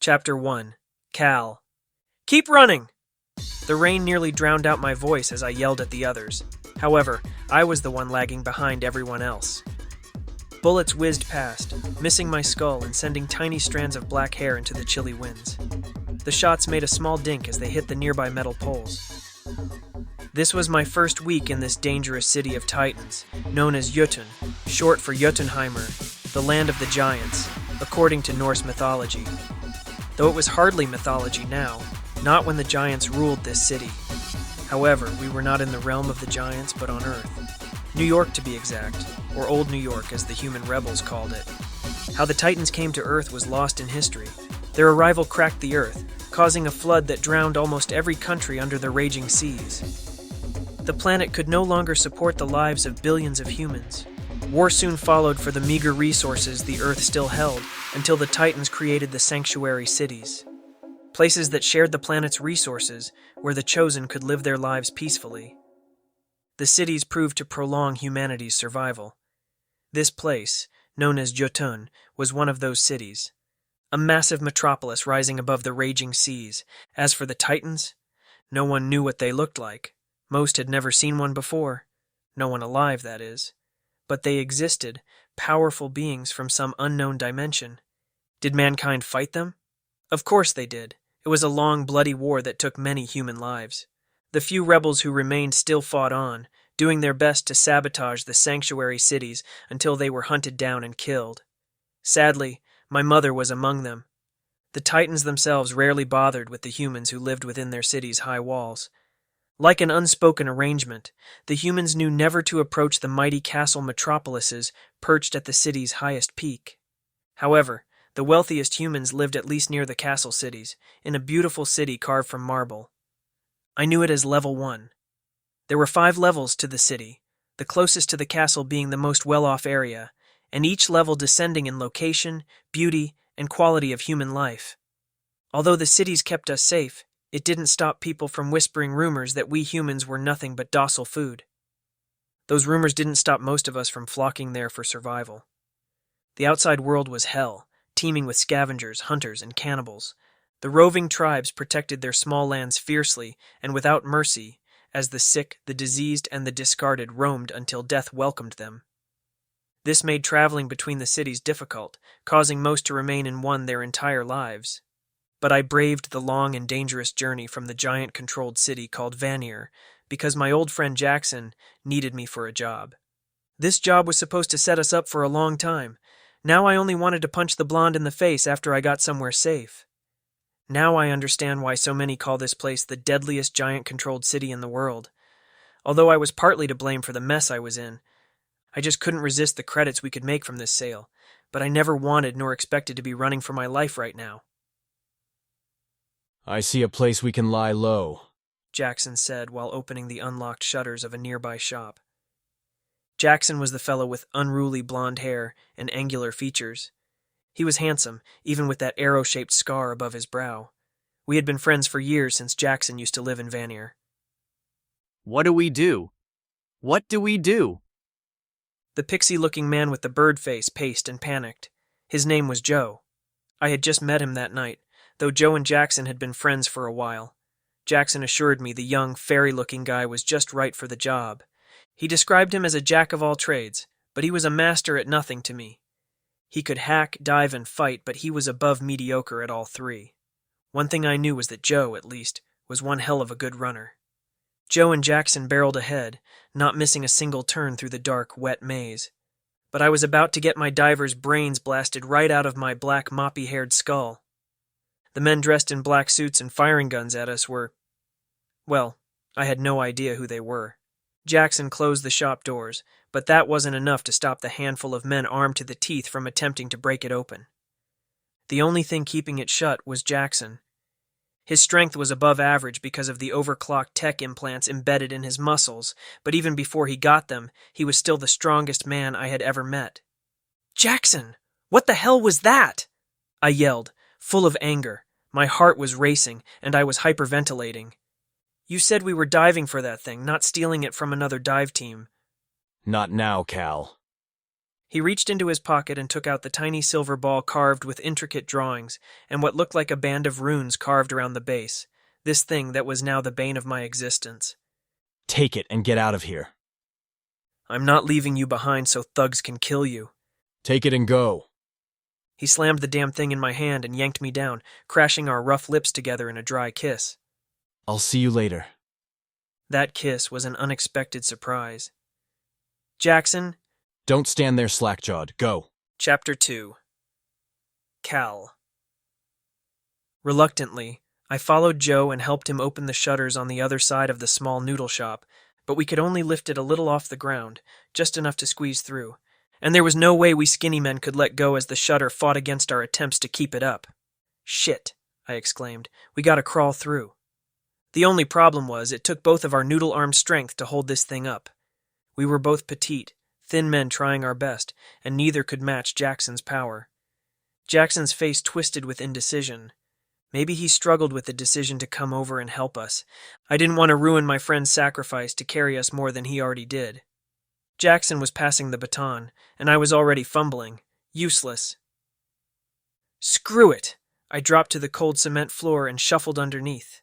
Chapter 1. Cal. Keep running! The rain nearly drowned out my voice as I yelled at the others. However, I was the one lagging behind everyone else. Bullets whizzed past, missing my skull and sending tiny strands of black hair into the chilly winds. The shots made a small dink as they hit the nearby metal poles. This was my first week in this dangerous city of titans, known as Jotun, short for Jotunheimer, the land of the giants, according to Norse mythology. Though it was hardly mythology now, not when the giants ruled this city. However, we were not in the realm of the giants, but on Earth. New York, to be exact, or Old New York as the human rebels called it. How the Titans came to Earth was lost in history. Their arrival cracked the Earth, causing a flood that drowned almost every country under the raging seas. The planet could no longer support the lives of billions of humans. War soon followed for the meager resources the Earth still held, until the Titans created the sanctuary cities. Places that shared the planet's resources, where the chosen could live their lives peacefully. The cities proved to prolong humanity's survival. This place, known as Jotun, was one of those cities. A massive metropolis rising above the raging seas. As for the Titans, no one knew what they looked like. Most had never seen one before. No one alive, that is. But they existed, powerful beings from some unknown dimension. Did mankind fight them? Of course they did. It was a long, bloody war that took many human lives. The few rebels who remained still fought on, doing their best to sabotage the sanctuary cities until they were hunted down and killed. Sadly, my mother was among them. The Titans themselves rarely bothered with the humans who lived within their cities' high walls. Like an unspoken arrangement, the humans knew never to approach the mighty castle metropolises perched at the city's highest peak. However, the wealthiest humans lived at least near the castle cities, in a beautiful city carved from marble. I knew it as Level 1. There were 5 levels to the city, the closest to the castle being the most well-off area, and each level descending in location, beauty, and quality of human life. Although the cities kept us safe, it didn't stop people from whispering rumors that we humans were nothing but docile food. Those rumors didn't stop most of us from flocking there for survival. The outside world was hell, teeming with scavengers, hunters, and cannibals. The roving tribes protected their small lands fiercely and without mercy, as the sick, the diseased, and the discarded roamed until death welcomed them. This made traveling between the cities difficult, causing most to remain in one their entire lives. But I braved the long and dangerous journey from the giant-controlled city called Vanir, because my old friend Jackson needed me for a job. This job was supposed to set us up for a long time. Now I only wanted to punch the blonde in the face after I got somewhere safe. Now I understand why so many call this place the deadliest giant-controlled city in the world. Although I was partly to blame for the mess I was in, I just couldn't resist the credits we could make from this sale, but I never wanted nor expected to be running for my life right now. I see a place we can lie low, Jackson said while opening the unlocked shutters of a nearby shop. Jackson was the fellow with unruly blonde hair and angular features. He was handsome, even with that arrow-shaped scar above his brow. We had been friends for years since Jackson used to live in Vanir. What do we do? What do we do? The pixie-looking man with the bird face paced and panicked. His name was Joe. I had just met him that night, though Joe and Jackson had been friends for a while. Jackson assured me the young, fairy-looking guy was just right for the job. He described him as a jack-of-all-trades, but he was a master at nothing to me. He could hack, dive, and fight, but he was above mediocre at all 3. One thing I knew was that Joe, at least, was one hell of a good runner. Joe and Jackson barreled ahead, not missing a single turn through the dark, wet maze. But I was about to get my diver's brains blasted right out of my black, moppy-haired skull. The men dressed in black suits and firing guns at us were... well, I had no idea who they were. Jackson closed the shop doors, but that wasn't enough to stop the handful of men armed to the teeth from attempting to break it open. The only thing keeping it shut was Jackson. His strength was above average because of the overclocked tech implants embedded in his muscles, but even before he got them, he was still the strongest man I had ever met. "Jackson! What the hell was that?" I yelled, full of anger. My heart was racing, and I was hyperventilating. "You said we were diving for that thing, not stealing it from another dive team." Not now, Cal. He reached into his pocket and took out the tiny silver ball carved with intricate drawings and what looked like a band of runes carved around the base, this thing that was now the bane of my existence. Take it and get out of here. I'm not leaving you behind so thugs can kill you. Take it and go. He slammed the damn thing in my hand and yanked me down, crashing our rough lips together in a dry kiss. I'll see you later. That kiss was an unexpected surprise. Jackson. Don't stand there slack-jawed. Go. Chapter 2. Cal. Reluctantly, I followed Joe and helped him open the shutters on the other side of the small noodle shop, but we could only lift it a little off the ground, just enough to squeeze through, and there was no way we skinny men could let go as the shutter fought against our attempts to keep it up. Shit, I exclaimed. We gotta crawl through. The only problem was it took both of our noodle-armed strength to hold this thing up. We were both petite, thin men trying our best, and neither could match Jackson's power. Jackson's face twisted with indecision. Maybe he struggled with the decision to come over and help us. I didn't want to ruin my friend's sacrifice to carry us more than he already did. Jackson was passing the baton, and I was already fumbling. Useless. Screw it! I dropped to the cold cement floor and shuffled underneath.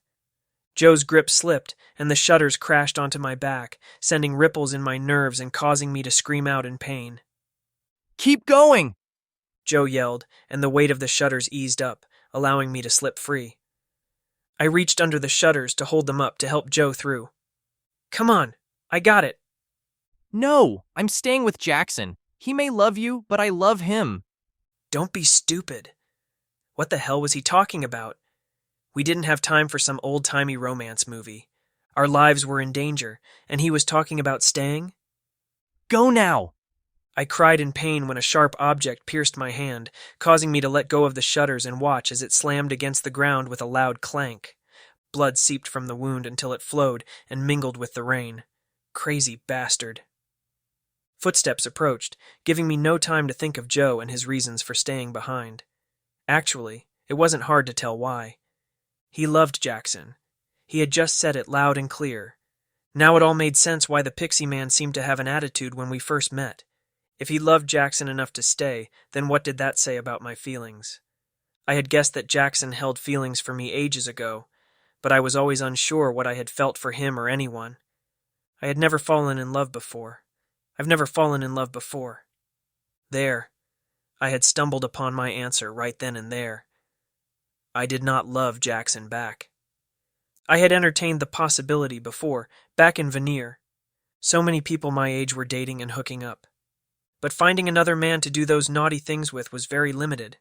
Joe's grip slipped, and the shutters crashed onto my back, sending ripples in my nerves and causing me to scream out in pain. Keep going! Joe yelled, and the weight of the shutters eased up, allowing me to slip free. I reached under the shutters to hold them up to help Joe through. Come on, I got it. No, I'm staying with Jackson. He may love you, but I love him. Don't be stupid. What the hell was he talking about? We didn't have time for some old-timey romance movie. Our lives were in danger, and he was talking about staying? Go now! I cried in pain when a sharp object pierced my hand, causing me to let go of the shutters and watch as it slammed against the ground with a loud clank. Blood seeped from the wound until it flowed and mingled with the rain. Crazy bastard. Footsteps approached, giving me no time to think of Joe and his reasons for staying behind. Actually, it wasn't hard to tell why. He loved Jackson. He had just said it loud and clear. Now it all made sense why the pixie man seemed to have an attitude when we first met. If he loved Jackson enough to stay, then what did that say about my feelings? I had guessed that Jackson held feelings for me ages ago, but I was always unsure what I had felt for him or anyone. I had never fallen in love before. I've never fallen in love before. There. I had stumbled upon my answer right then and there. I did not love Jackson back. I had entertained the possibility before, back in Veneer. So many people my age were dating and hooking up. But finding another man to do those naughty things with was very limited.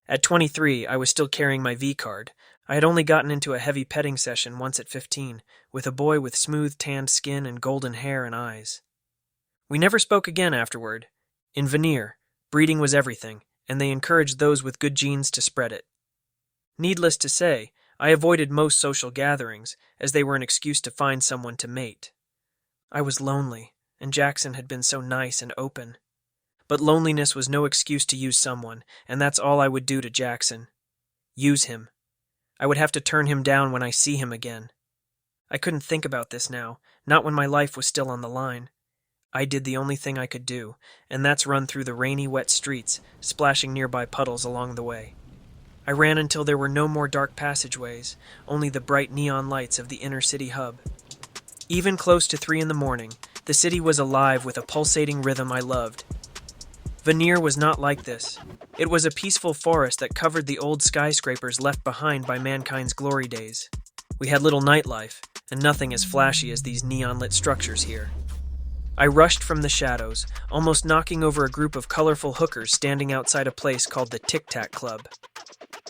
At 23, I was still carrying my V-card. I had only gotten into a heavy petting session once at 15, with a boy with smooth tanned skin and golden hair and eyes. We never spoke again afterward. In Veneer, breeding was everything, and they encouraged those with good genes to spread it. Needless to say, I avoided most social gatherings, as they were an excuse to find someone to mate. I was lonely, and Jackson had been so nice and open. But loneliness was no excuse to use someone, and that's all I would do to Jackson. Use him. I would have to turn him down when I see him again. I couldn't think about this now, not when my life was still on the line. I did the only thing I could do, and that's run through the rainy, wet streets, splashing nearby puddles along the way. I ran until there were no more dark passageways, only the bright neon lights of the inner city hub. Even close to 3 a.m, the city was alive with a pulsating rhythm I loved. Veneer was not like this. It was a peaceful forest that covered the old skyscrapers left behind by mankind's glory days. We had little nightlife, and nothing as flashy as these neon-lit structures here. I rushed from the shadows, almost knocking over a group of colorful hookers standing outside a place called the Tic Tac Club.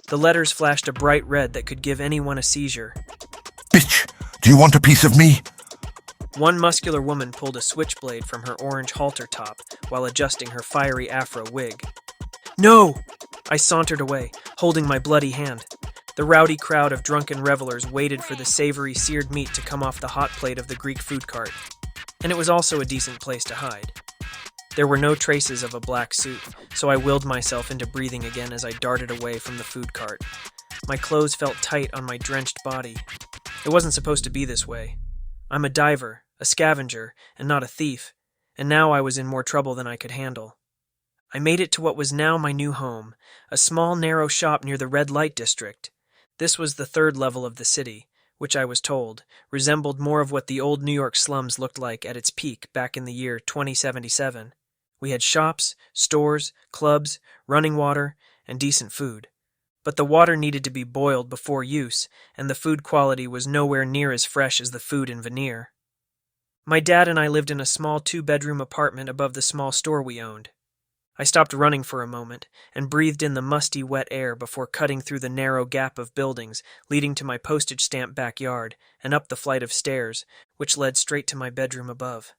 The letters flashed a bright red that could give anyone a seizure. Bitch, do you want a piece of me? One muscular woman pulled a switchblade from her orange halter top while adjusting her fiery afro wig. No! I sauntered away, holding my bloody hand. The rowdy crowd of drunken revelers waited for the savory seared meat to come off the hot plate of the Greek food cart. And it was also a decent place to hide. There were no traces of a black suit, so I willed myself into breathing again as I darted away from the food cart. My clothes felt tight on my drenched body. It wasn't supposed to be this way. I'm a diver, a scavenger, and not a thief, and now I was in more trouble than I could handle. I made it to what was now my new home, a small, narrow shop near the red light district. This was the third level of the city, which I was told resembled more of what the old New York slums looked like at its peak back in the year 2077. We had shops, stores, clubs, running water, and decent food. But the water needed to be boiled before use, and the food quality was nowhere near as fresh as the food in Veneer. My dad and I lived in a small 2-bedroom apartment above the small store we owned. I stopped running for a moment and breathed in the musty, wet air before cutting through the narrow gap of buildings leading to my postage stamp backyard and up the flight of stairs, which led straight to my bedroom above.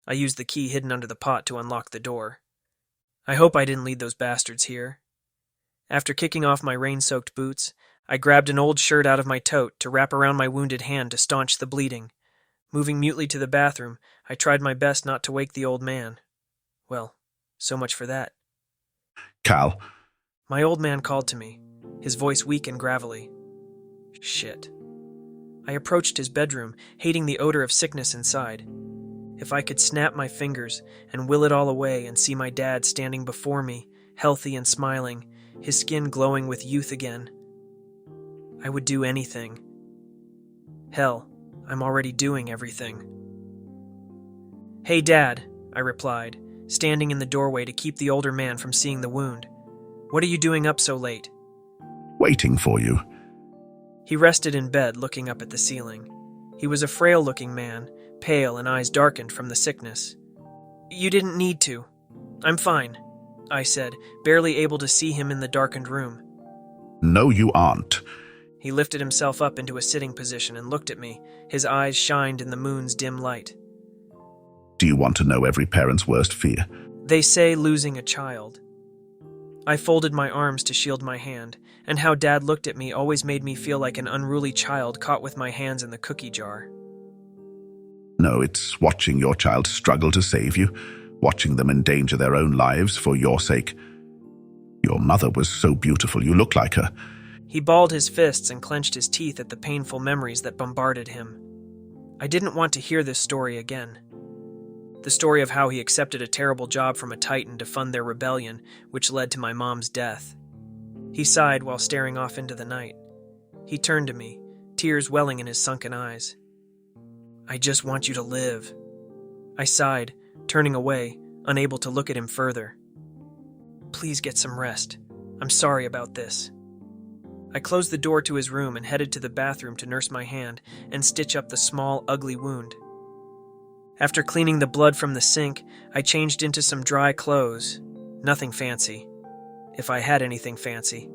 I used the key hidden under the pot to unlock the door. I hope I didn't lead those bastards here. After kicking off my rain-soaked boots, I grabbed an old shirt out of my tote to wrap around my wounded hand to staunch the bleeding. Moving mutely to the bathroom, I tried my best not to wake the old man. Well, so much for that. Cal, My old man called to me, his voice weak and gravelly. Shit. I approached his bedroom, hating the odor of sickness inside. If I could snap my fingers and will it all away and see my dad standing before me, healthy and smiling, his skin glowing with youth again, I would do anything. Hell, I'm already doing everything. Hey, Dad, I replied, standing in the doorway to keep the older man from seeing the wound. What are you doing up so late? waiting for you. He rested in bed, looking up at the ceiling. He was a frail-looking man, pale and eyes darkened from the sickness. You didn't need to. I'm fine, I said, barely able to see him in the darkened room. No, you aren't. He lifted himself up into a sitting position and looked at me. His eyes shined in the moon's dim light. Do you want to know every parent's worst fear? They say losing a child. I folded my arms to shield my hand, and how Dad looked at me always made me feel like an unruly child caught with my hands in the cookie jar. No, it's watching your child struggle to save you, watching them endanger their own lives for your sake. Your mother was so beautiful, you look like her. He balled his fists and clenched his teeth at the painful memories that bombarded him. I didn't want to hear this story again. The story of how he accepted a terrible job from a Titan to fund their rebellion, which led to my mom's death. He sighed while staring off into the night. He turned to me, tears welling in his sunken eyes. I just want you to live. I sighed, turning away, unable to look at him further. Please get some rest. I'm sorry about this. I closed the door to his room and headed to the bathroom to nurse my hand and stitch up the small, ugly wound. After cleaning the blood from the sink, I changed into some dry clothes. Nothing fancy. If I had anything fancy.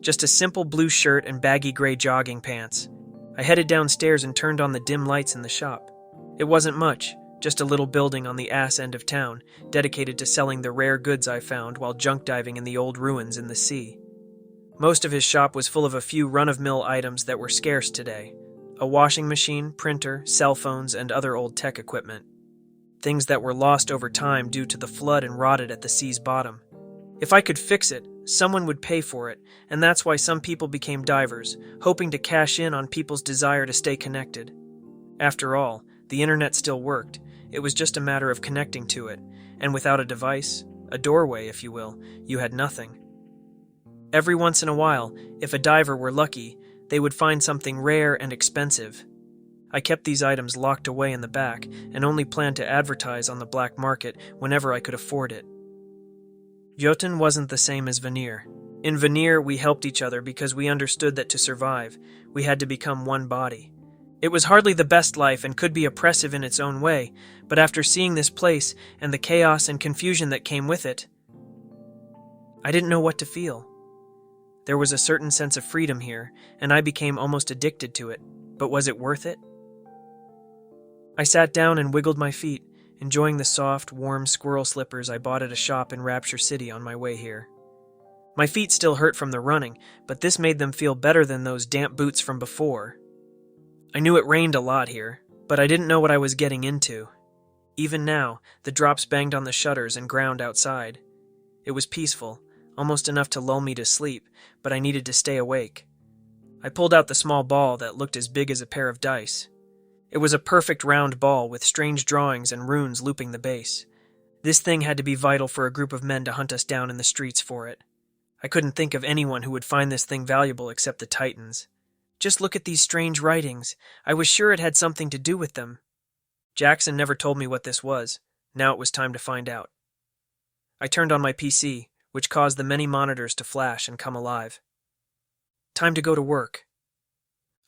Just a simple blue shirt and baggy gray jogging pants. I headed downstairs and turned on the dim lights in the shop. It wasn't much, just a little building on the ass end of town, dedicated to selling the rare goods I found while junk diving in the old ruins in the sea. Most of his shop was full of a few run-of-mill items that were scarce today. A washing machine, printer, cell phones, and other old tech equipment. Things that were lost over time due to the flood and rotted at the sea's bottom. If I could fix it, someone would pay for it, and that's why some people became divers, hoping to cash in on people's desire to stay connected. After all, the internet still worked. It was just a matter of connecting to it, and without a device, a doorway if you will, you had nothing. Every once in a while, if a diver were lucky, they would find something rare and expensive. I kept these items locked away in the back and only planned to advertise on the black market whenever I could afford it. Jotun wasn't the same as Veneer. In Veneer, we helped each other because we understood that to survive, we had to become one body. It was hardly the best life and could be oppressive in its own way, but after seeing this place and the chaos and confusion that came with it, I didn't know what to feel. There was a certain sense of freedom here, and I became almost addicted to it. But was it worth it? I sat down and wiggled my feet, enjoying the soft, warm squirrel slippers I bought at a shop in Rapture City on my way here. My feet still hurt from the running, but this made them feel better than those damp boots from before. I knew it rained a lot here, but I didn't know what I was getting into. Even now, the drops banged on the shutters and ground outside. It was peaceful. Almost enough to lull me to sleep, but I needed to stay awake. I pulled out the small ball that looked as big as a pair of dice. It was a perfect round ball with strange drawings and runes looping the base. This thing had to be vital for a group of men to hunt us down in the streets for it. I couldn't think of anyone who would find this thing valuable except the Titans. Just look at these strange writings. I was sure it had something to do with them. Jackson never told me what this was. Now it was time to find out. I turned on my PC, which caused the many monitors to flash and come alive. Time to go to work.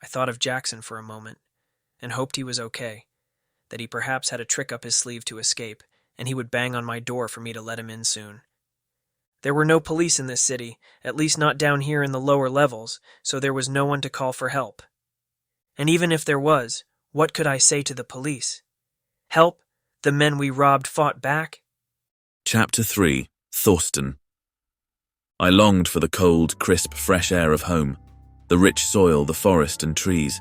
I thought of Jackson for a moment, and hoped he was okay, that he perhaps had a trick up his sleeve to escape, and he would bang on my door for me to let him in soon. There were no police in this city, at least not down here in the lower levels, so there was no one to call for help. And even if there was, what could I say to the police? Help? The men we robbed fought back? Chapter 3. Thorsten. I longed for the cold, crisp, fresh air of home, the rich soil, the forest and trees.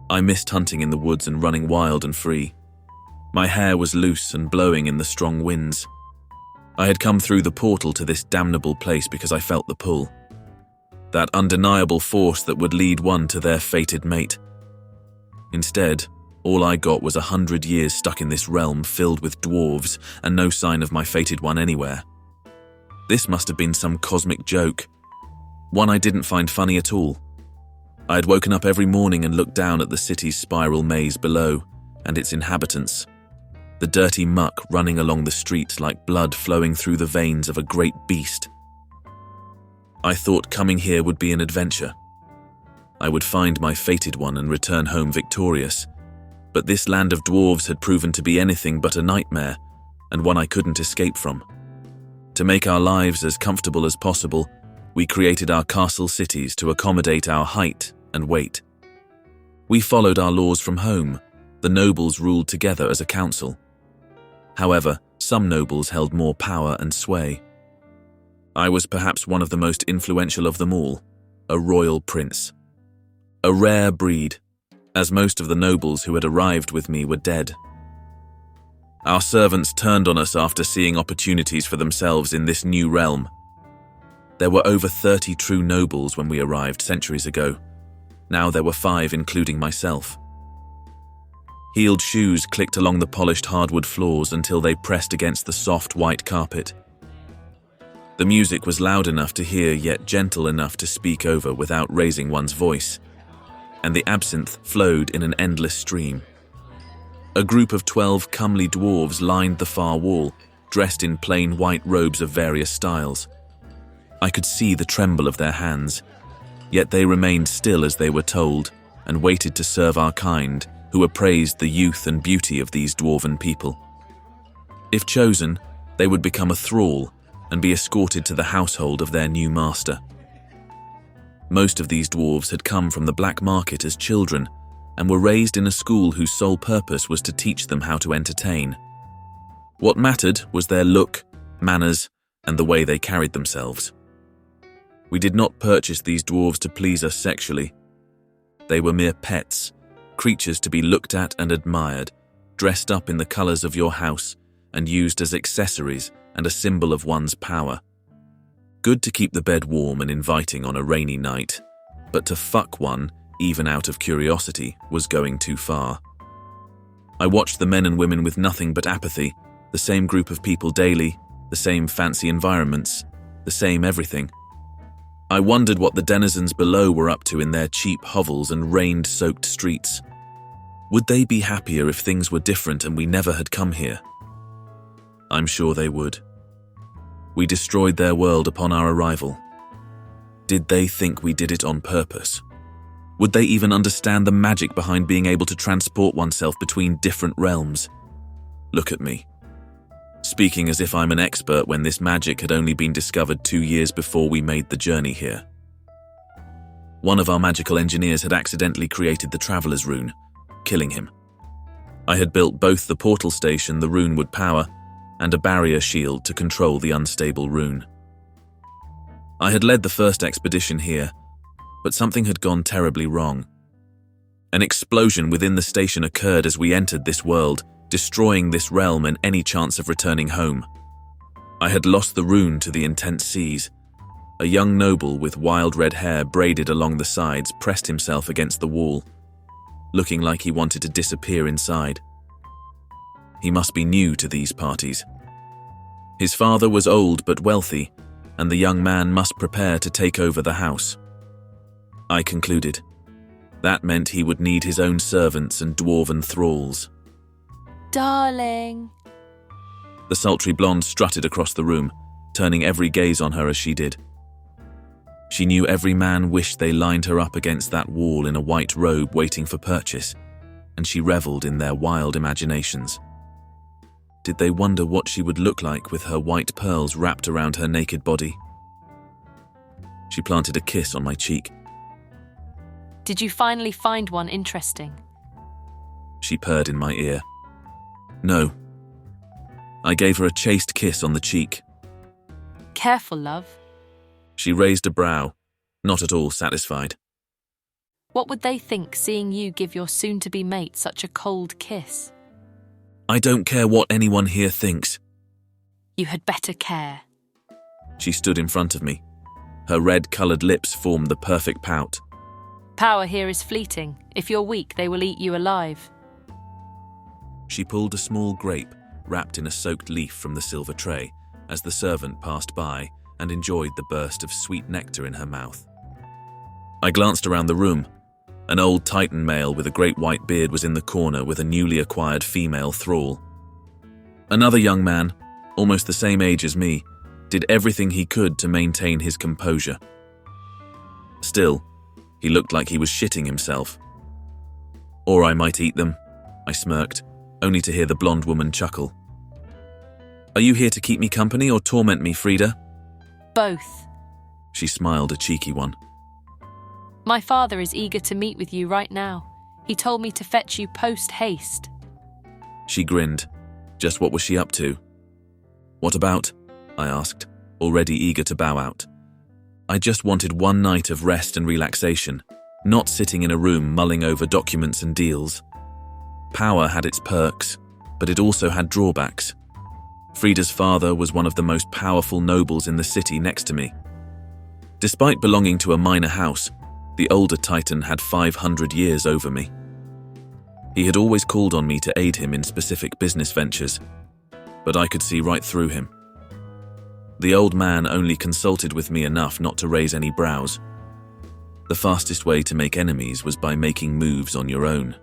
I missed hunting in the woods and running wild and free. My hair was loose and blowing in the strong winds. I had come through the portal to this damnable place because I felt the pull. That undeniable force that would lead one to their fated mate. Instead, all I got was 100 years stuck in this realm filled with dwarves and no sign of my fated one anywhere. This must have been some cosmic joke. One I didn't find funny at all. I had woken up every morning and looked down at the city's spiral maze below and its inhabitants. The dirty muck running along the streets like blood flowing through the veins of a great beast. I thought coming here would be an adventure. I would find my fated one and return home victorious. But this land of dwarves had proven to be anything but a nightmare, and one I couldn't escape from. To make our lives as comfortable as possible, we created our castle cities to accommodate our height and weight. We followed our laws from home. The nobles ruled together as a council. However, some nobles held more power and sway. I was perhaps one of the most influential of them all, a royal prince. A rare breed, as most of the nobles who had arrived with me were dead. Our servants turned on us after seeing opportunities for themselves in this new realm. There were over 30 true nobles when we arrived centuries ago. Now there were 5, including myself. Heeled shoes clicked along the polished hardwood floors until they pressed against the soft white carpet. The music was loud enough to hear, yet gentle enough to speak over without raising one's voice, and the absinthe flowed in an endless stream. A group of 12 comely dwarves lined the far wall, dressed in plain white robes of various styles. I could see the tremble of their hands, yet they remained still as they were told, and waited to serve our kind, who appraised the youth and beauty of these dwarven people. If chosen, they would become a thrall and be escorted to the household of their new master. Most of these dwarves had come from the black market as children and were raised in a school whose sole purpose was to teach them how to entertain. What mattered was their look, manners, and the way they carried themselves. We did not purchase these dwarves to please us sexually. They were mere pets, creatures to be looked at and admired, dressed up in the colors of your house and used as accessories and a symbol of one's power. Good to keep the bed warm and inviting on a rainy night, but to fuck one, even out of curiosity, was going too far. I watched the men and women with nothing but apathy, the same group of people daily, the same fancy environments, the same everything. I wondered what the denizens below were up to in their cheap hovels and rain-soaked streets. Would they be happier if things were different and we never had come here? I'm sure they would. We destroyed their world upon our arrival. Did they think we did it on purpose? Would they even understand the magic behind being able to transport oneself between different realms? Look at me, speaking as if I'm an expert when this magic had only been discovered 2 years before we made the journey here. One of our magical engineers had accidentally created the Traveler's Rune, killing him. I had built both the portal station the rune would power and a barrier shield to control the unstable rune. I had led the first expedition here, but something had gone terribly wrong. An explosion within the station occurred as we entered this world, destroying this realm and any chance of returning home. I had lost the rune to the intense seas. A young noble with wild red hair braided along the sides pressed himself against the wall, looking like he wanted to disappear inside. He must be new to these parties. His father was old but wealthy, and the young man must prepare to take over the house. I concluded. That meant he would need his own servants and dwarven thralls. Darling. The sultry blonde strutted across the room, turning every gaze on her as she did. She knew every man wished they lined her up against that wall in a white robe waiting for purchase, and she revelled in their wild imaginations. Did they wonder what she would look like with her white pearls wrapped around her naked body? She planted a kiss on my cheek. Did you finally find one interesting? She purred in my ear. No. I gave her a chaste kiss on the cheek. Careful, love. She raised a brow, not at all satisfied. What would they think seeing you give your soon-to-be mate such a cold kiss? I don't care what anyone here thinks. You had better care. She stood in front of me. Her red-coloured lips formed the perfect pout. Power here is fleeting. If you're weak, they will eat you alive. She pulled a small grape wrapped in a soaked leaf from the silver tray as the servant passed by and enjoyed the burst of sweet nectar in her mouth. I glanced around the room. An old Titan male with a great white beard was in the corner with a newly acquired female thrall. Another young man, almost the same age as me, did everything he could to maintain his composure. Still, he looked like he was shitting himself. Or I might eat them, I smirked, only to hear the blonde woman chuckle. Are you here to keep me company or torment me, Frida? Both. She smiled, a cheeky one. My father is eager to meet with you right now. He told me to fetch you post-haste. She grinned. Just what was she up to? What about? I asked, already eager to bow out. I just wanted one night of rest and relaxation, not sitting in a room mulling over documents and deals. Power had its perks, but it also had drawbacks. Frida's father was one of the most powerful nobles in the city next to me. Despite belonging to a minor house, the older Titan had 500 years over me. He had always called on me to aid him in specific business ventures, but I could see right through him. The old man only consulted with me enough not to raise any brows. The fastest way to make enemies was by making moves on your own.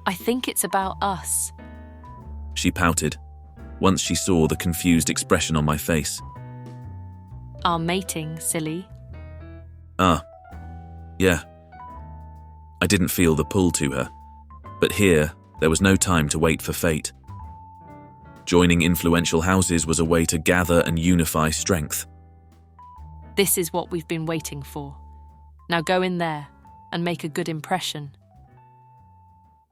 I think it's about us. She pouted, once she saw the confused expression on my face. Our mating, silly. Yeah. I didn't feel the pull to her, but here there was no time to wait for fate. Joining influential houses was a way to gather and unify strength. This is what we've been waiting for. Now go in there and make a good impression.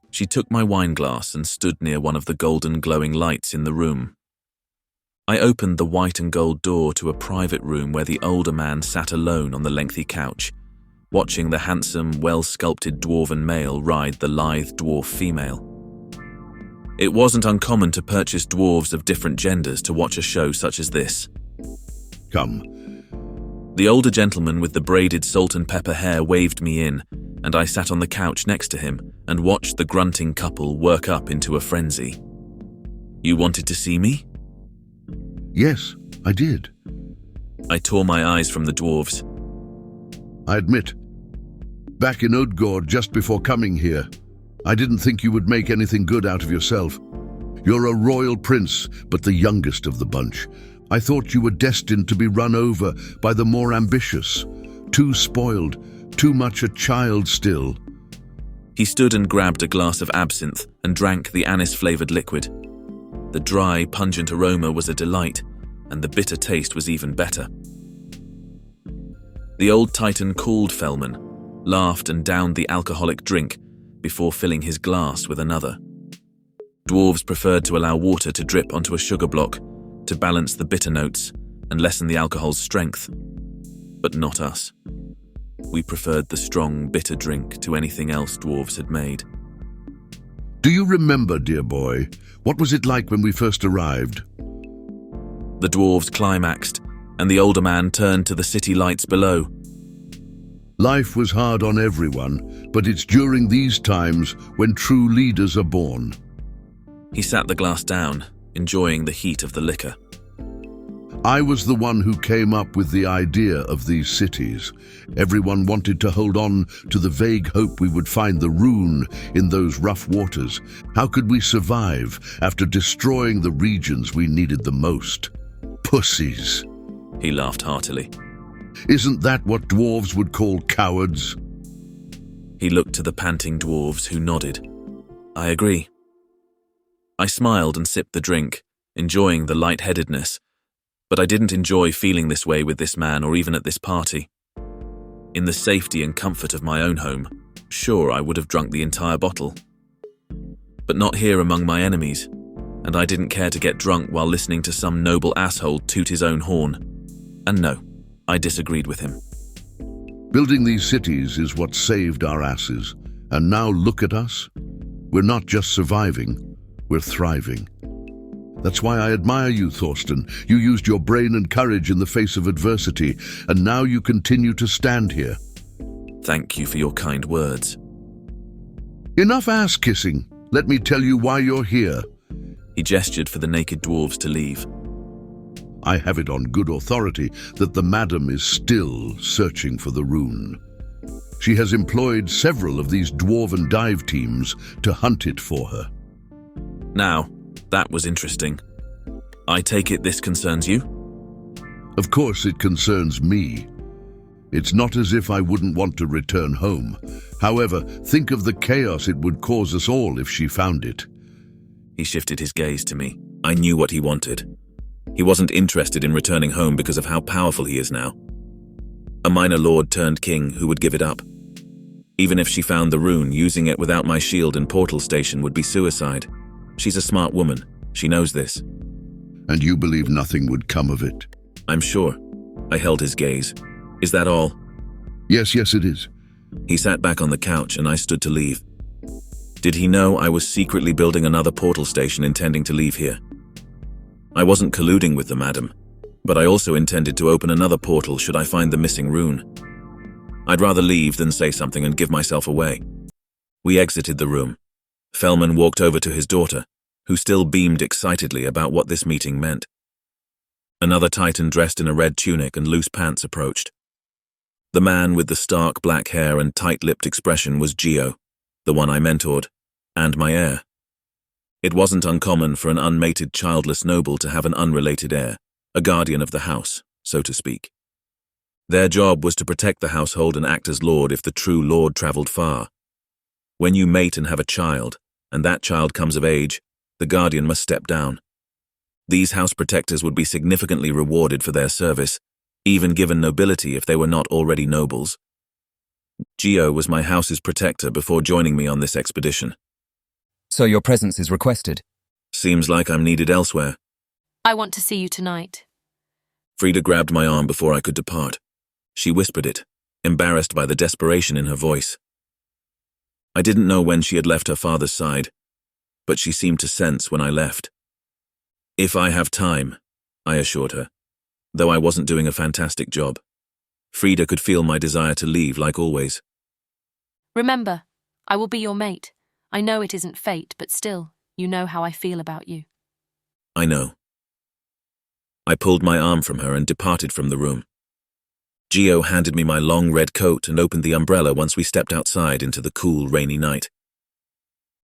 She took my wine glass and stood near one of the golden glowing lights in the room. I opened the white and gold door to a private room where the older man sat alone on the lengthy couch, watching the handsome, well-sculpted dwarven male ride the lithe dwarf female. It wasn't uncommon to purchase dwarves of different genders to watch a show such as this. Come. The older gentleman with the braided salt and pepper hair waved me in, and I sat on the couch next to him and watched the grunting couple work up into a frenzy. You wanted to see me? Yes, I did. I tore my eyes from the dwarves. I admit. Back in Odgord just before coming here, I didn't think you would make anything good out of yourself. You're a royal prince, but the youngest of the bunch. I thought you were destined to be run over by the more ambitious. Too spoiled, too much a child still. He stood and grabbed a glass of absinthe and drank the anise-flavoured liquid. The dry, pungent aroma was a delight, and the bitter taste was even better. The old Titan called Fellman, laughed and downed the alcoholic drink before filling his glass with another. Dwarves preferred to allow water to drip onto a sugar block to balance the bitter notes and lessen the alcohol's strength, but not us. We preferred the strong, bitter drink to anything else dwarves had made. Do you remember, dear boy, what was it like when we first arrived? The dwarves climaxed, and the older man turned to the city lights below. Life was hard on everyone, but it's during these times when true leaders are born. He sat the glass down, enjoying the heat of the liquor. I was the one who came up with the idea of these cities. Everyone wanted to hold on to the vague hope we would find the rune in those rough waters. How could we survive after destroying the regions we needed the most? Pussies. He laughed heartily. Isn't that what dwarves would call cowards? He looked to the panting dwarves, who nodded. I agree. I smiled and sipped the drink, enjoying the lightheadedness, but I didn't enjoy feeling this way with this man or even at this party. In the safety and comfort of my own home, sure, I would have drunk the entire bottle. But not here among my enemies, and I didn't care to get drunk while listening to some noble asshole toot his own horn. And no, I disagreed with him. Building these cities is what saved our asses. And now look at us. We're not just surviving, we're thriving. That's why I admire you, Thorsten. You used your brain and courage in the face of adversity, and now you continue to stand here. Thank you for your kind words. Enough ass-kissing. Let me tell you why you're here. He gestured for the naked dwarves to leave. I have it on good authority that the madam is still searching for the rune. She has employed several of these dwarven dive teams to hunt it for her. Now, that was interesting. I take it this concerns you? Of course it concerns me. It's not as if I wouldn't want to return home. However, think of the chaos it would cause us all if she found it. He shifted his gaze to me. I knew what he wanted. He wasn't interested in returning home because of how powerful he is now. A minor lord turned king who would give it up. Even if she found the rune, using it without my shield and portal station would be suicide. She's a smart woman. She knows this. And you believe nothing would come of it? I'm sure. I held his gaze. Is that all? Yes, it is. He sat back on the couch and I stood to leave. Did he know I was secretly building another portal station intending to leave here? I wasn't colluding with the madam, but I also intended to open another portal should I find the missing rune. I'd rather leave than say something and give myself away. We exited the room. Fellman walked over to his daughter, who still beamed excitedly about what this meeting meant. Another Titan dressed in a red tunic and loose pants approached. The man with the stark black hair and tight-lipped expression was Gio, the one I mentored, and my heir. It wasn't uncommon for an unmated childless noble to have an unrelated heir, a guardian of the house, so to speak. Their job was to protect the household and act as lord if the true lord traveled far. When you mate and have a child, and that child comes of age, the guardian must step down. These house protectors would be significantly rewarded for their service, even given nobility if they were not already nobles. Gio was my house's protector before joining me on this expedition. So your presence is requested. Seems like I'm needed elsewhere. I want to see you tonight. Frida grabbed my arm before I could depart. She whispered it, embarrassed by the desperation in her voice. I didn't know when she had left her father's side, but she seemed to sense when I left. If I have time, I assured her, though I wasn't doing a fantastic job. Frida could feel my desire to leave like always. Remember, I will be your mate. I know it isn't fate, but still, you know how I feel about you. I know. I pulled my arm from her and departed from the room. Gio handed me my long red coat and opened the umbrella once we stepped outside into the cool, rainy night.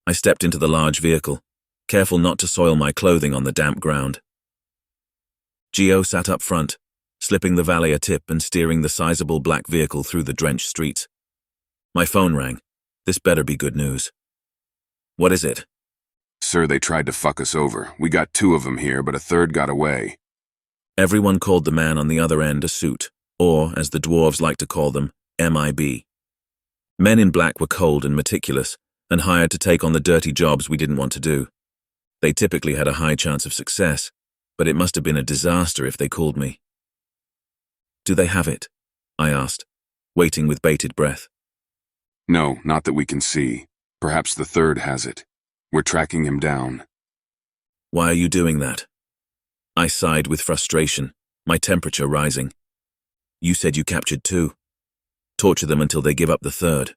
I stepped into the large vehicle, careful not to soil my clothing on the damp ground. Gio sat up front, slipping the valet a tip and steering the sizable black vehicle through the drenched streets. My phone rang. This better be good news. What is it? Sir, they tried to fuck us over. We got 2 of them here, but a third got away. Everyone called the man on the other end a suit, or, as the dwarves like to call them, MIB. Men in black were cold and meticulous, and hired to take on the dirty jobs we didn't want to do. They typically had a high chance of success, but it must have been a disaster if they called me. Do they have it? I asked, waiting with bated breath. No, not that we can see. Perhaps the third has it. We're tracking him down. Why are you doing that? I sighed with frustration, my temperature rising. You said you captured 2. Torture them until they give up the third.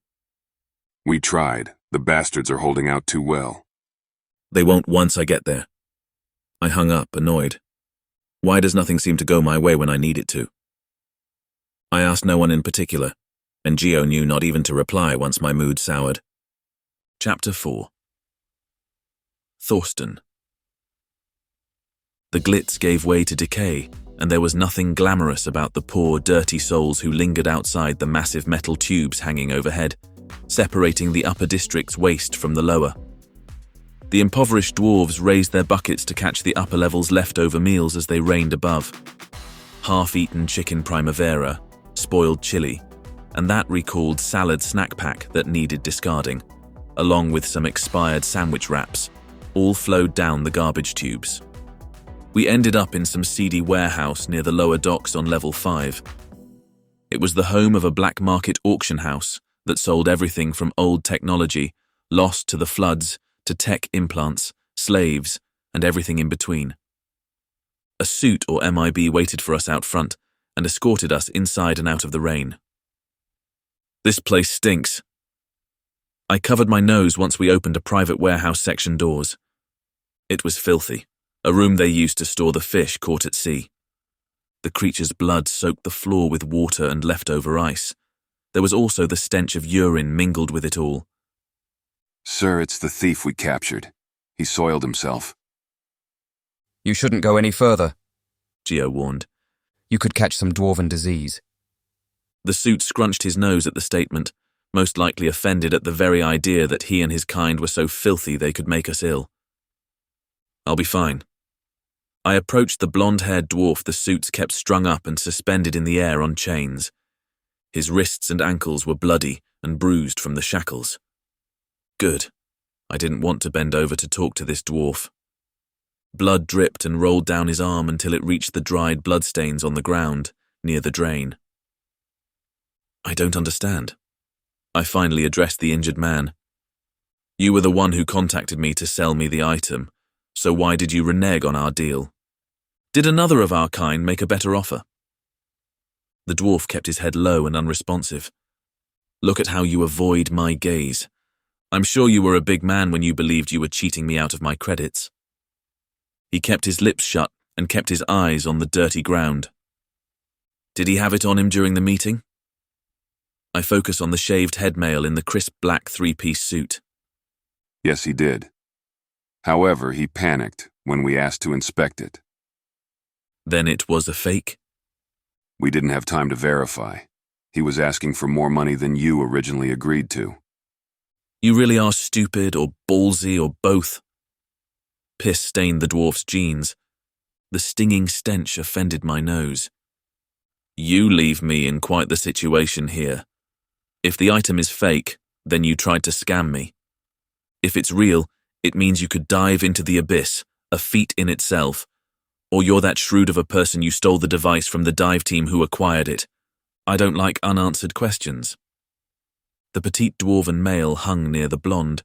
We tried. The bastards are holding out too well. They won't once I get there. I hung up, annoyed. Why does nothing seem to go my way when I need it to? I asked no one in particular, and Gio knew not even to reply once my mood soured. Chapter 4. Thorsten. The glitz gave way to decay, and there was nothing glamorous about the poor, dirty souls who lingered outside the massive metal tubes hanging overhead, separating the upper district's waste from the lower. The impoverished dwarves raised their buckets to catch the upper level's leftover meals as they rained above. Half-eaten chicken primavera, spoiled chili, and that recalled salad snack pack that needed discarding, along with some expired sandwich wraps, all flowed down the garbage tubes. We ended up in some seedy warehouse near the lower docks on level 5. It was the home of a black market auction house that sold everything from old technology, lost to the floods, to tech implants, slaves, and everything in between. A suit or MIB waited for us out front and escorted us inside and out of the rain. This place stinks. I covered my nose once we opened a private warehouse section doors. It was filthy, a room they used to store the fish caught at sea. The creature's blood soaked the floor with water and leftover ice. There was also the stench of urine mingled with it all. Sir, it's the thief we captured. He soiled himself. You shouldn't go any further. Gio warned. You could catch some dwarven disease. The suit scrunched his nose at the statement, most likely offended at the very idea that he and his kind were so filthy they could make us ill. I'll be fine. I approached the blonde-haired dwarf the suits kept strung up and suspended in the air on chains. His wrists and ankles were bloody and bruised from the shackles. Good. I didn't want to bend over to talk to this dwarf. Blood dripped and rolled down his arm until it reached the dried bloodstains on the ground, near the drain. I don't understand. I finally addressed the injured man. You were the one who contacted me to sell me the item, so why did you renege on our deal? Did another of our kind make a better offer? The dwarf kept his head low and unresponsive. Look at how you avoid my gaze. I'm sure you were a big man when you believed you were cheating me out of my credits. He kept his lips shut and kept his eyes on the dirty ground. Did he have it on him during the meeting? I focus on the shaved head male in the crisp black three-piece suit. Yes, he did. However, he panicked when we asked to inspect it. Then it was a fake? We didn't have time to verify. He was asking for more money than you originally agreed to. You really are stupid or ballsy or both. Piss stained the dwarf's jeans. The stinging stench offended my nose. You leave me in quite the situation here. If the item is fake, then you tried to scam me. If it's real, it means you could dive into the abyss, a feat in itself, or you're that shrewd of a person you stole the device from the dive team who acquired it. I don't like unanswered questions. The petite dwarven male hung near the blonde,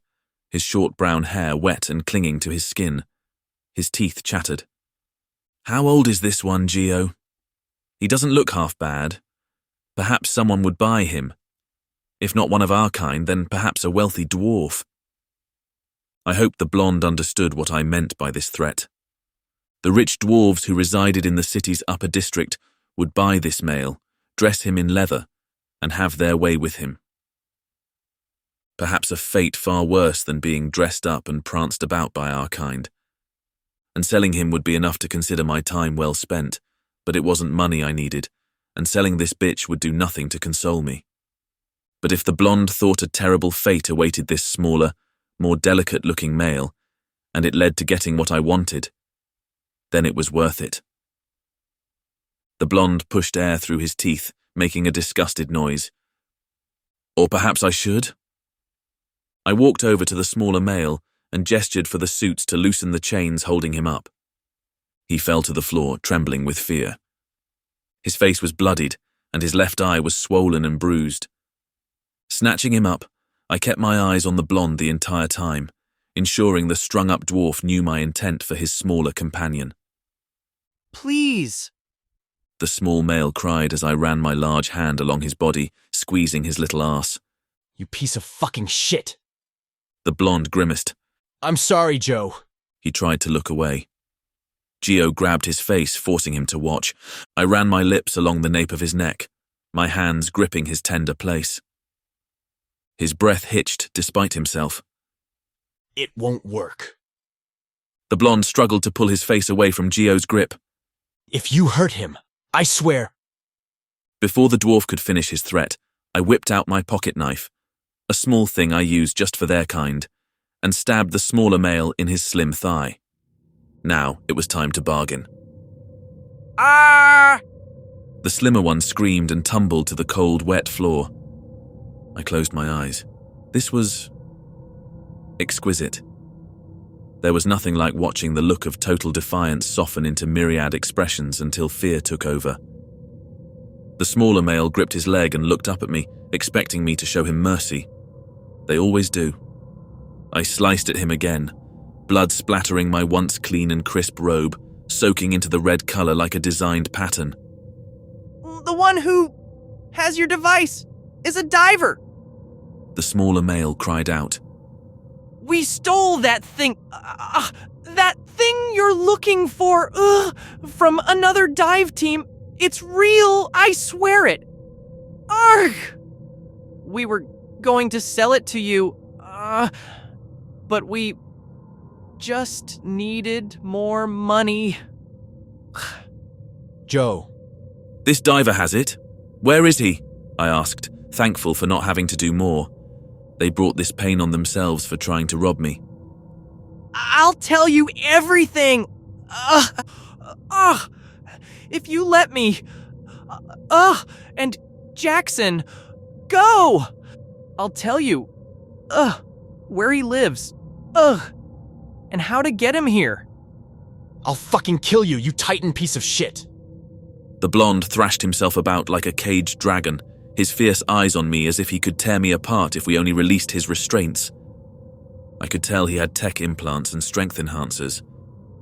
his short brown hair wet and clinging to his skin. His teeth chattered. How old is this one, Gio? He doesn't look half bad. Perhaps someone would buy him. If not one of our kind, then perhaps a wealthy dwarf. I hoped the blonde understood what I meant by this threat. The rich dwarves who resided in the city's upper district would buy this male, dress him in leather, and have their way with him. Perhaps a fate far worse than being dressed up and pranced about by our kind. And selling him would be enough to consider my time well spent, but it wasn't money I needed, and selling this bitch would do nothing to console me. But if the blonde thought a terrible fate awaited this smaller, more delicate-looking male, and it led to getting what I wanted, then it was worth it. The blonde pushed air through his teeth, making a disgusted noise. Or perhaps I should? I walked over to the smaller male and gestured for the suits to loosen the chains holding him up. He fell to the floor, trembling with fear. His face was bloodied, and his left eye was swollen and bruised. Snatching him up, I kept my eyes on the blonde the entire time, ensuring the strung-up dwarf knew my intent for his smaller companion. Please! The small male cried as I ran my large hand along his body, squeezing his little arse. You piece of fucking shit. The blonde grimaced. I'm sorry, Joe. He tried to look away. Geo grabbed his face, forcing him to watch. I ran my lips along the nape of his neck, my hands gripping his tender place. His breath hitched despite himself. It won't work. The blonde struggled to pull his face away from Geo's grip. If you hurt him, I swear. Before the dwarf could finish his threat, I whipped out my pocket knife, a small thing I use just for their kind, and stabbed the smaller male in his slim thigh. Now it was time to bargain. Ah! The slimmer one screamed and tumbled to the cold, wet floor. I closed my eyes. This was exquisite. There was nothing like watching the look of total defiance soften into myriad expressions until fear took over. The smaller male gripped his leg and looked up at me, expecting me to show him mercy. They always do. I sliced at him again, blood splattering my once clean and crisp robe, soaking into the red color like a designed pattern. The one who has your device is a diver. The smaller male cried out. We stole that thing. That thing you're looking for from another dive team. It's real, I swear it. Arg! We were going to sell it to you, but we just needed more money. Joe. This diver has it. Where is he? I asked, thankful for not having to do more. They brought this pain on themselves for trying to rob me. I'll tell you everything. If you let me. And Jackson, go. I'll tell you. Where he lives. And how to get him here. I'll fucking kill you, you Titan piece of shit. The blonde thrashed himself about like a caged dragon, his fierce eyes on me as if he could tear me apart if we only released his restraints. I could tell he had tech implants and strength enhancers.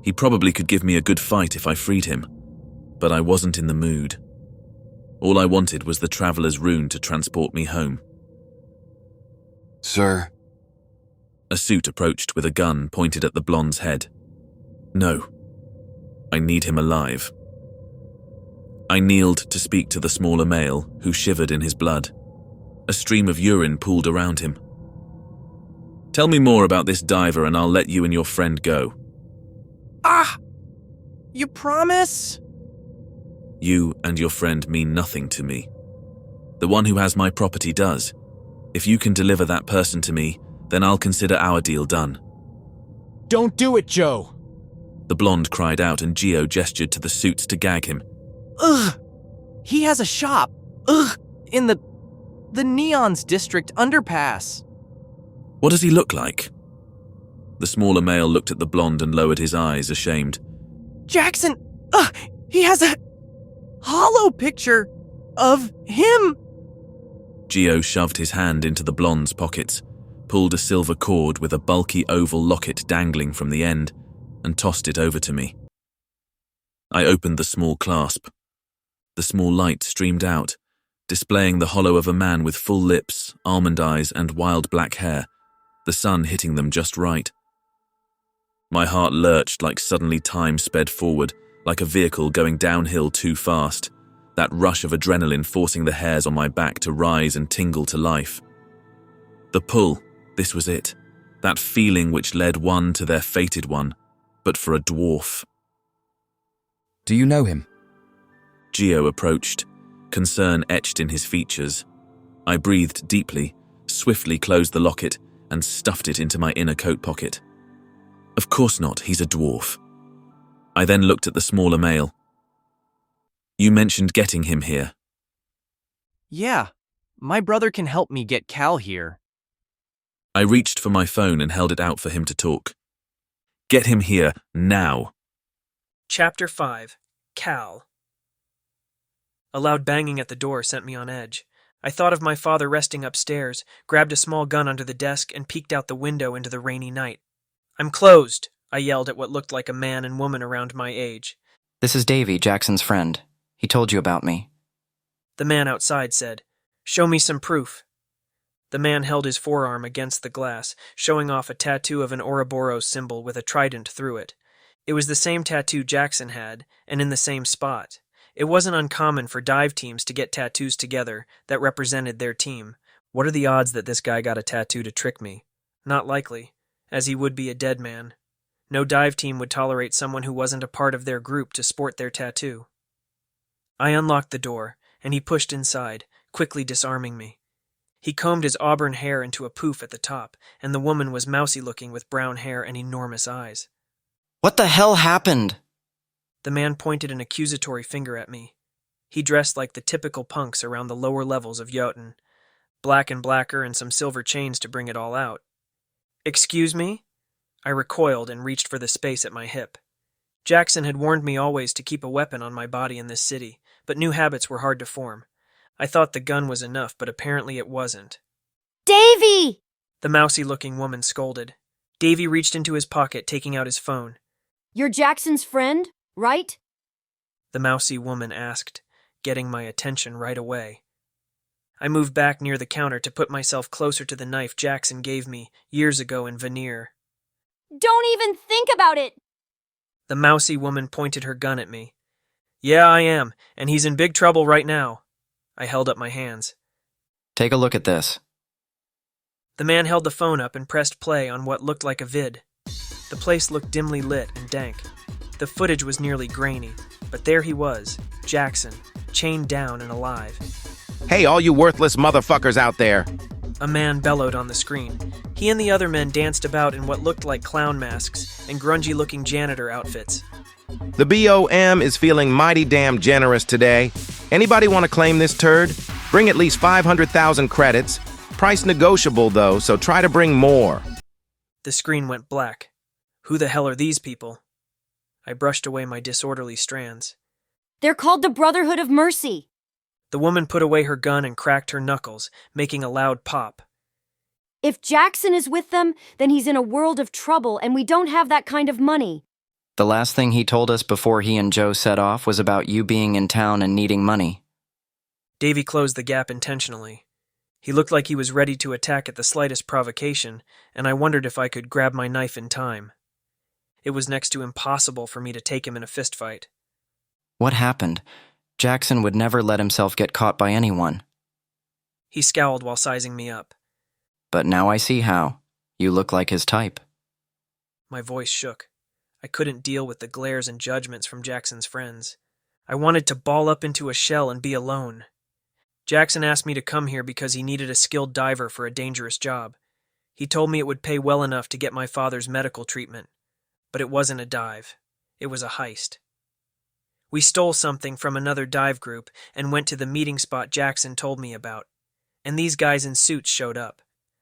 He probably could give me a good fight if I freed him, but I wasn't in the mood. All I wanted was the Traveler's rune to transport me home. Sir. A suit approached with a gun pointed at the blonde's head. No. I need him alive. I kneeled to speak to the smaller male, who shivered in his blood. A stream of urine pooled around him. Tell me more about this diver and I'll let you and your friend go. You promise? You and your friend mean nothing to me. The one who has my property does. If you can deliver that person to me, then I'll consider our deal done. Don't do it, Joe. The blonde cried out and Geo gestured to the suits to gag him. He has a shop. In the Neons District underpass. What does he look like? The smaller male looked at the blonde and lowered his eyes, ashamed. Jackson, he has a hollow picture of him. Geo shoved his hand into the blonde's pockets, pulled a silver cord with a bulky oval locket dangling from the end, and tossed it over to me. I opened the small clasp. The small light streamed out, displaying the hollow of a man with full lips, almond eyes, and wild black hair, the sun hitting them just right. My heart lurched like suddenly time sped forward, like a vehicle going downhill too fast, that rush of adrenaline forcing the hairs on my back to rise and tingle to life. The pull, this was it, that feeling which led one to their fated one, but for a dwarf. Do you know him? Geo approached, concern etched in his features. I breathed deeply, swiftly closed the locket, and stuffed it into my inner coat pocket. Of course not, he's a dwarf. I then looked at the smaller male. You mentioned getting him here. Yeah, my brother can help me get Cal here. I reached for my phone and held it out for him to talk. Get him here, now. Chapter 5. Cal. A loud banging at the door sent me on edge. I thought of my father resting upstairs, grabbed a small gun under the desk, and peeked out the window into the rainy night. I'm closed, I yelled at what looked like a man and woman around my age. This is Davy, Jackson's friend. He told you about me. The man outside said, Show me some proof. The man held his forearm against the glass, showing off a tattoo of an Ouroboros symbol with a trident through it. It was the same tattoo Jackson had, and in the same spot. It wasn't uncommon for dive teams to get tattoos together that represented their team. What are the odds that this guy got a tattoo to trick me? Not likely, as he would be a dead man. No dive team would tolerate someone who wasn't a part of their group to sport their tattoo. I unlocked the door, and he pushed inside, quickly disarming me. He combed his auburn hair into a poof at the top, and the woman was mousy-looking with brown hair and enormous eyes. What the hell happened? The man pointed an accusatory finger at me. He dressed like the typical punks around the lower levels of Jotun, black and blacker and some silver chains to bring it all out. Excuse me? I recoiled and reached for the space at my hip. Jackson had warned me always to keep a weapon on my body in this city, but new habits were hard to form. I thought the gun was enough, but apparently it wasn't. Davy! The mousy-looking woman scolded. Davy reached into his pocket, taking out his phone. You're Jackson's friend, right? The mousy woman asked, getting my attention right away. I moved back near the counter to put myself closer to the knife Jackson gave me years ago in veneer. Don't even think about it! The mousy woman pointed her gun at me. Yeah, I am, and he's in big trouble right now. I held up my hands. Take a look at this. The man held the phone up and pressed play on what looked like a vid. The place looked dimly lit and dank. The footage was nearly grainy, but there he was, Jackson, chained down and alive. Hey, all you worthless motherfuckers out there! A man bellowed on the screen. He and the other men danced about in what looked like clown masks and grungy-looking janitor outfits. The BOM is feeling mighty damn generous today. Anybody want to claim this turd? Bring at least 500,000 credits. Price negotiable, though, so try to bring more. The screen went black. Who the hell are these people? I brushed away my disorderly strands. They're called the Brotherhood of Mercy. The woman put away her gun and cracked her knuckles, making a loud pop. If Jackson is with them, then he's in a world of trouble, and we don't have that kind of money. The last thing he told us before he and Joe set off was about you being in town and needing money. Davy closed the gap intentionally. He looked like he was ready to attack at the slightest provocation, and I wondered if I could grab my knife in time. It was next to impossible for me to take him in a fistfight. What happened? Jackson would never let himself get caught by anyone. He scowled while sizing me up. But now I see how. You look like his type. My voice shook. I couldn't deal with the glares and judgments from Jackson's friends. I wanted to ball up into a shell and be alone. Jackson asked me to come here because he needed a skilled diver for a dangerous job. He told me it would pay well enough to get my father's medical treatment. But it wasn't a dive. It was a heist. We stole something from another dive group and went to the meeting spot Jackson told me about. And these guys in suits showed up.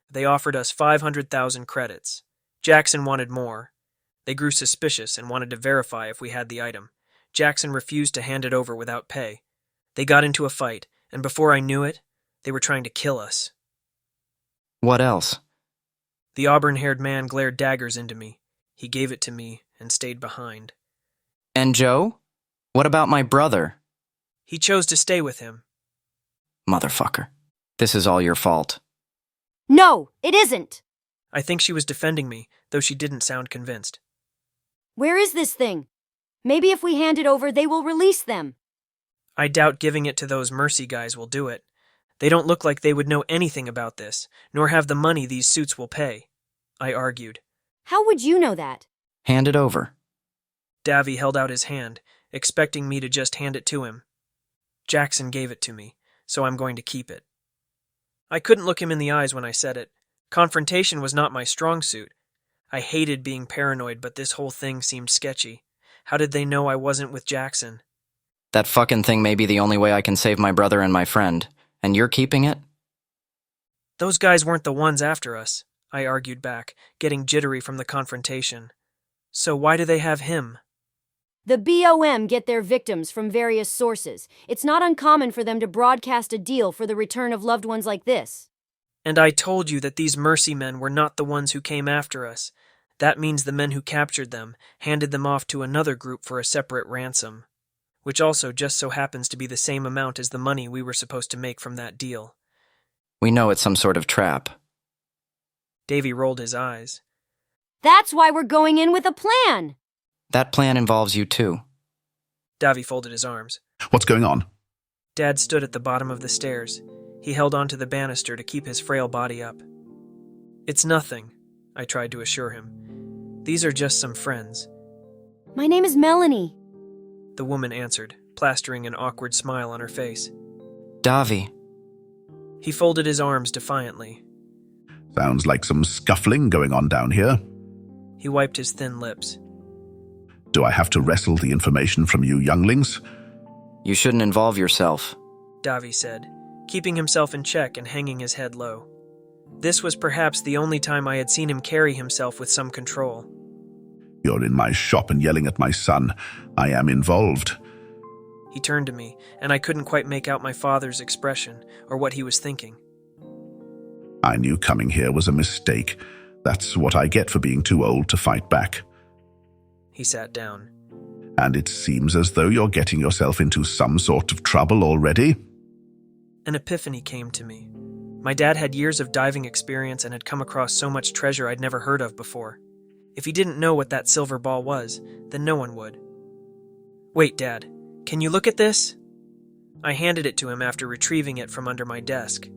They offered us 500,000 credits. Jackson wanted more. They grew suspicious and wanted to verify if we had the item. Jackson refused to hand it over without pay. They got into a fight, and before I knew it, they were trying to kill us. What else? The auburn-haired man glared daggers into me. He gave it to me and stayed behind. And Joe? What about my brother? He chose to stay with him. Motherfucker. This is all your fault. No, it isn't. I think she was defending me, though she didn't sound convinced. Where is this thing? Maybe if we hand it over, they will release them. I doubt giving it to those Mercy guys will do it. They don't look like they would know anything about this, nor have the money these suits will pay. I argued. How would you know that? Hand it over. Davy held out his hand, expecting me to just hand it to him. Jackson gave it to me, so I'm going to keep it. I couldn't look him in the eyes when I said it. Confrontation was not my strong suit. I hated being paranoid, but this whole thing seemed sketchy. How did they know I wasn't with Jackson? That fucking thing may be the only way I can save my brother and my friend. And you're keeping it? Those guys weren't the ones after us, I argued back, getting jittery from the confrontation. So why do they have him? The BOM get their victims from various sources. It's not uncommon for them to broadcast a deal for the return of loved ones like this. And I told you that these Mercy men were not the ones who came after us. That means the men who captured them handed them off to another group for a separate ransom, which also just so happens to be the same amount as the money we were supposed to make from that deal. We know it's some sort of trap. Davy rolled his eyes. That's why we're going in with a plan. That plan involves you too. Davy folded his arms. What's going on? Dad stood at the bottom of the stairs. He held onto the banister to keep his frail body up. It's nothing, I tried to assure him. These are just some friends. My name is Melanie, The woman answered, plastering an awkward smile on her face. Davy. He folded his arms defiantly. Sounds like some scuffling going on down here. He wiped his thin lips. Do I have to wrestle the information from you younglings? You shouldn't involve yourself, Davy said, keeping himself in check and hanging his head low. This was perhaps the only time I had seen him carry himself with some control. You're in my shop and yelling at my son. I am involved. He turned to me, and I couldn't quite make out my father's expression or what he was thinking. I knew coming here was a mistake. That's what I get for being too old to fight back. He sat down. And it seems as though you're getting yourself into some sort of trouble already. An epiphany came to me. My dad had years of diving experience and had come across so much treasure I'd never heard of before. If he didn't know what that silver ball was, then no one would. Wait, Dad, can you look at this? I handed it to him after retrieving it from under my desk.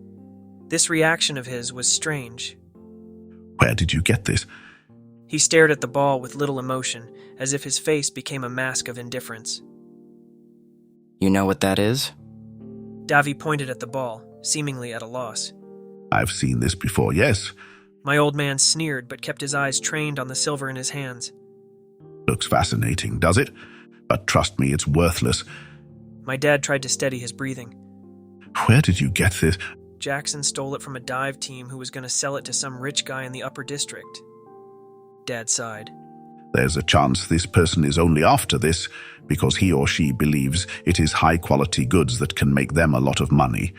This reaction of his was strange. Where did you get this? He stared at the ball with little emotion, as if his face became a mask of indifference. You know what that is? Davy pointed at the ball, seemingly at a loss. I've seen this before, yes. My old man sneered, but kept his eyes trained on the silver in his hands. Looks fascinating, does it? But trust me, it's worthless. My dad tried to steady his breathing. Where did you get this? Jackson stole it from a dive team who was going to sell it to some rich guy in the upper district. Dad sighed. There's a chance this person is only after this because he or she believes it is high-quality goods that can make them a lot of money.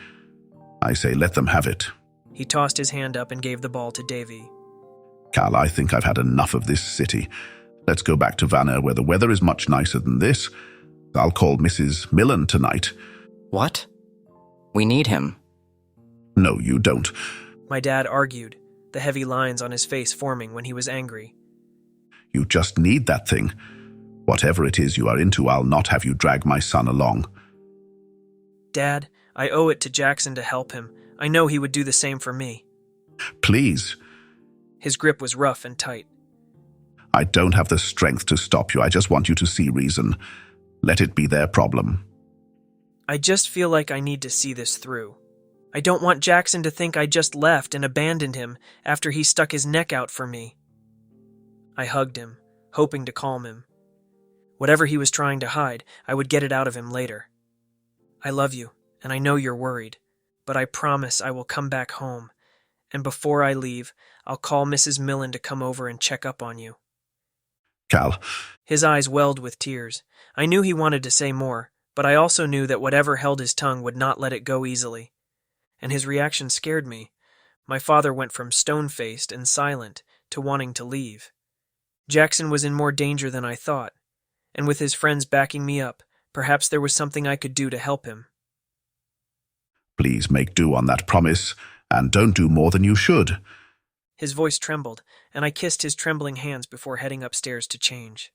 I say let them have it. He tossed his hand up and gave the ball to Davy. Cal, I think I've had enough of this city. Let's go back to Vanna where the weather is much nicer than this. I'll call Mrs. Millen tonight. What? We need him. No, you don't. My dad argued, the heavy lines on his face forming when he was angry. You just need that thing. Whatever it is you are into, I'll not have you drag my son along. Dad, I owe it to Jackson to help him. I know he would do the same for me. Please. His grip was rough and tight. I don't have the strength to stop you. I just want you to see reason. Let it be their problem. I just feel like I need to see this through. I don't want Jackson to think I just left and abandoned him after he stuck his neck out for me. I hugged him, hoping to calm him. Whatever he was trying to hide, I would get it out of him later. I love you, and I know you're worried, but I promise I will come back home, and before I leave, I'll call Mrs. Millen to come over and check up on you. Cal. His eyes welled with tears. I knew he wanted to say more, but I also knew that whatever held his tongue would not let it go easily. And his reaction scared me. My father went from stone-faced and silent to wanting to leave. Jackson was in more danger than I thought, and with his friends backing me up, perhaps there was something I could do to help him. Please make do on that promise, and don't do more than you should. His voice trembled, and I kissed his trembling hands before heading upstairs to change.